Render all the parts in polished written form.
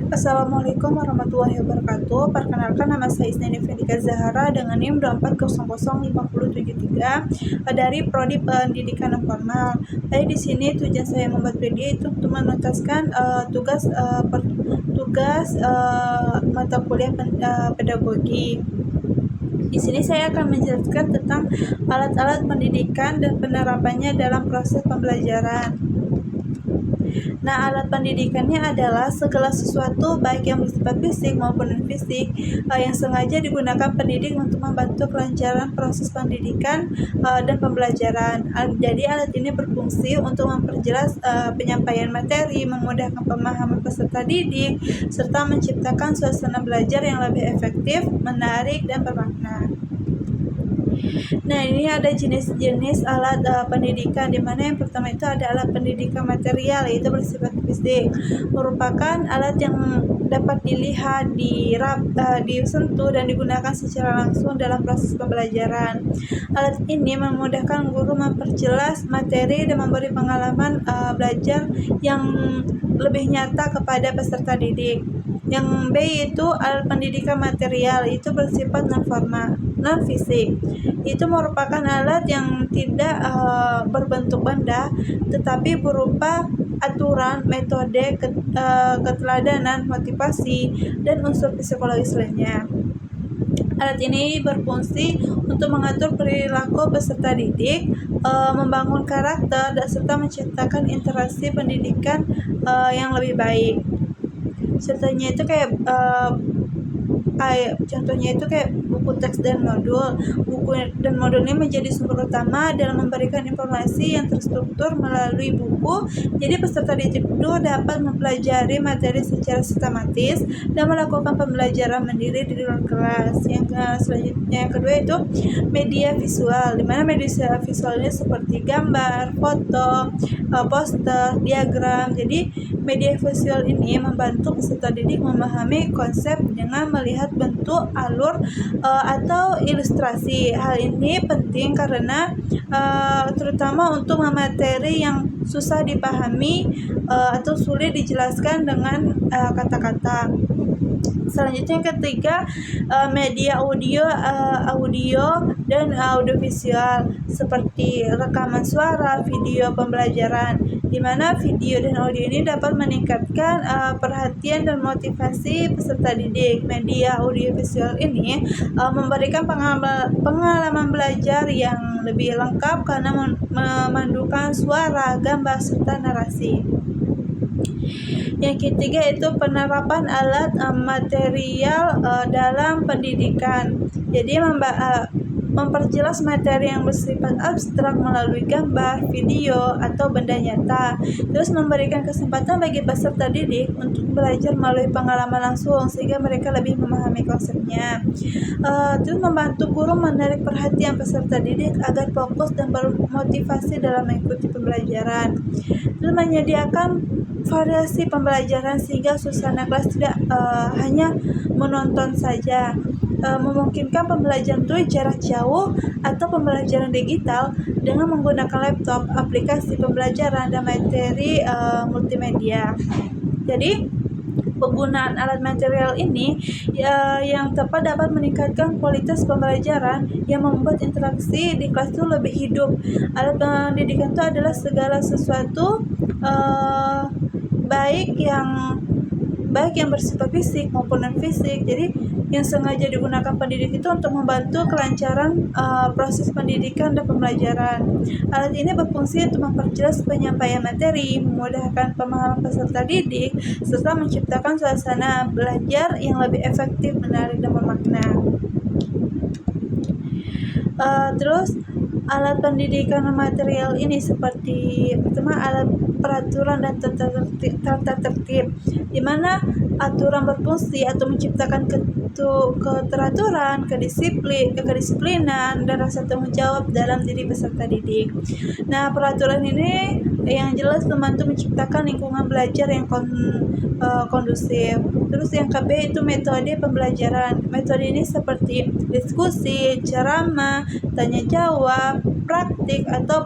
Assalamualaikum warahmatullahi wabarakatuh. Perkenalkan, nama saya Isnani Fendika Zahara dengan NIM 2400573 dari Prodi Pendidikan Non Formal. Jadi di sini tujuan saya membuat video itu untuk menuntaskan tugas mata kuliah pedagogi. Di sini saya akan menjelaskan tentang alat-alat pendidikan dan penerapannya dalam proses pembelajaran. Nah, alat pendidikannya adalah segala sesuatu baik yang bersifat fisik maupun non-fisik yang sengaja digunakan pendidik untuk membantu kelancaran proses pendidikan dan pembelajaran. Jadi alat ini berfungsi untuk memperjelas penyampaian materi, memudahkan pemahaman peserta didik, serta menciptakan suasana belajar yang lebih efektif, menarik, dan bermakna. Nah, ini ada jenis-jenis alat pendidikan, di mana yang pertama itu ada alat pendidikan material, yaitu bersifat fisik, merupakan alat yang dapat dilihat, disentuh, dan digunakan secara langsung dalam proses pembelajaran. Alat ini memudahkan guru memperjelas materi dan memberi pengalaman belajar yang lebih nyata kepada peserta didik. Yang B itu alat pendidikan material, itu bersifat non fisik. Itu merupakan alat yang tidak berbentuk benda, tetapi berupa aturan, metode, keteladanan, motivasi, dan unsur psikologis lainnya. Alat ini berfungsi untuk mengatur perilaku peserta didik, membangun karakter, dan serta menciptakan interaksi pendidikan yang lebih baik. Contohnya itu kayak buku teks dan modul. Buku dan modul ini menjadi sumber utama dalam memberikan informasi yang terstruktur melalui buku. Jadi peserta didik itu dapat mempelajari materi secara sistematis dan melakukan pembelajaran mandiri di luar kelas. Selanjutnya yang kedua itu media visual, di mana media visual ini seperti gambar, foto, poster, diagram. Jadi media visual ini membantu peserta didik memahami konsep dengan melihat bentuk, alur, atau ilustrasi. Hal ini penting karena terutama untuk materi yang susah dipahami atau sulit dijelaskan dengan kata-kata. Selanjutnya yang ketiga, media audio dan audiovisual seperti rekaman suara, video pembelajaran, di mana video dan audio ini dapat meningkatkan perhatian dan motivasi peserta didik. Media audiovisual ini memberikan pengalaman belajar yang lebih lengkap karena memandukan suara, gambar, serta narasi. Yang ketiga itu penerapan alat material dalam pendidikan. Jadi memperjelas materi yang bersifat abstrak melalui gambar, video, atau benda nyata. Terus memberikan kesempatan bagi peserta didik untuk belajar melalui pengalaman langsung sehingga mereka lebih memahami konsepnya. Terus membantu guru menarik perhatian peserta didik agar fokus dan bermotivasi dalam mengikuti pembelajaran. Terus menyediakan variasi pembelajaran sehingga suasana kelas tidak hanya menonton saja. Memungkinkan pembelajaran dari jarak jauh atau pembelajaran digital dengan menggunakan laptop, aplikasi pembelajaran, dan materi multimedia. Jadi penggunaan alat material ini yang tepat dapat meningkatkan kualitas pembelajaran yang membuat interaksi di kelas itu lebih hidup. Alat pendidikan itu adalah segala sesuatu baik yang bersifat fisik maupun non fisik. Jadi yang sengaja digunakan pendidik itu untuk membantu kelancaran proses pendidikan dan pembelajaran. Alat ini berfungsi untuk memperjelas penyampaian materi, memudahkan pemahaman peserta didik, serta menciptakan suasana belajar yang lebih efektif, menarik, dan bermakna. Terus alat pendidikan material ini seperti pertama alat peraturan dan tata tertib, di mana aturan berfungsi atau menciptakan keteraturan, kedisiplinan, dan rasa tanggung jawab dalam diri peserta didik. Nah, peraturan ini yang jelas membantu menciptakan lingkungan belajar yang kondusif. Terus yang KB itu metode pembelajaran. Metode ini seperti diskusi, ceramah, tanya jawab, praktik, atau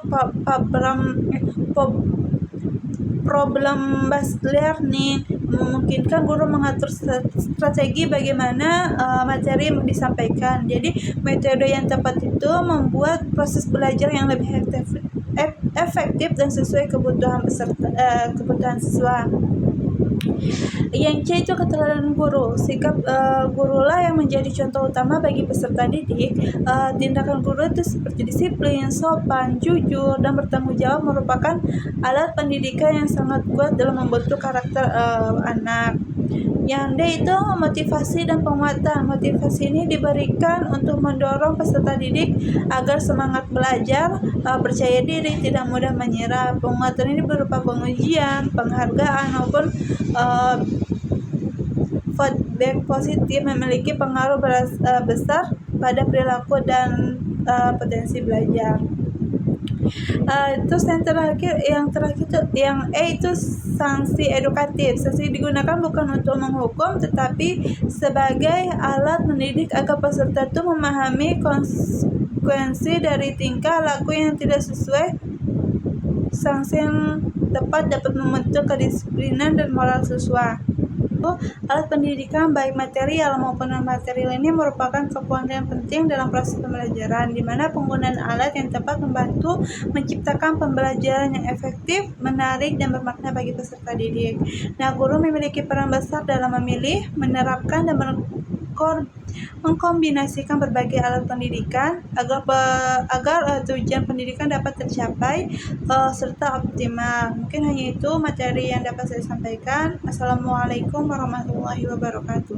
problem based learning, memungkinkan guru mengatur strategi bagaimana materi yang disampaikan. Jadi metode yang tepat itu membuat proses belajar yang lebih efektif dan sesuai kebutuhan siswa. Yang C itu keteladanan guru. Sikap gurulah yang menjadi contoh utama bagi peserta didik. Tindakan guru itu seperti disiplin, sopan, jujur, dan bertanggung jawab merupakan alat pendidikan yang sangat kuat dalam membentuk karakter anak. Yang D itu motivasi dan penguatan. Motivasi ini diberikan untuk mendorong peserta didik agar semangat belajar, percaya diri, tidak mudah menyerah. Penguatan ini berupa pengujian, penghargaan, maupun feedback positif memiliki pengaruh besar pada perilaku dan potensi belajar. Terus yang terakhir itu yang E itu sanksi edukatif. Sanksi digunakan bukan untuk menghukum, tetapi sebagai alat mendidik agar peserta itu memahami konsekuensi dari tingkah laku yang tidak sesuai. Sanksi yang tepat dapat membentuk kedisiplinan dan moral siswa. Alat pendidikan baik material maupun non-material ini merupakan komponen penting dalam proses pembelajaran, di mana penggunaan alat yang tepat membantu menciptakan pembelajaran yang efektif, menarik, dan bermakna bagi peserta didik. Nah, guru memiliki peran besar dalam memilih, menerapkan, dan mengkombinasikan berbagai alat pendidikan agar tujuan pendidikan dapat tercapai serta optimal. Mungkin hanya itu materi yang dapat saya sampaikan. Assalamualaikum warahmatullahi wabarakatuh.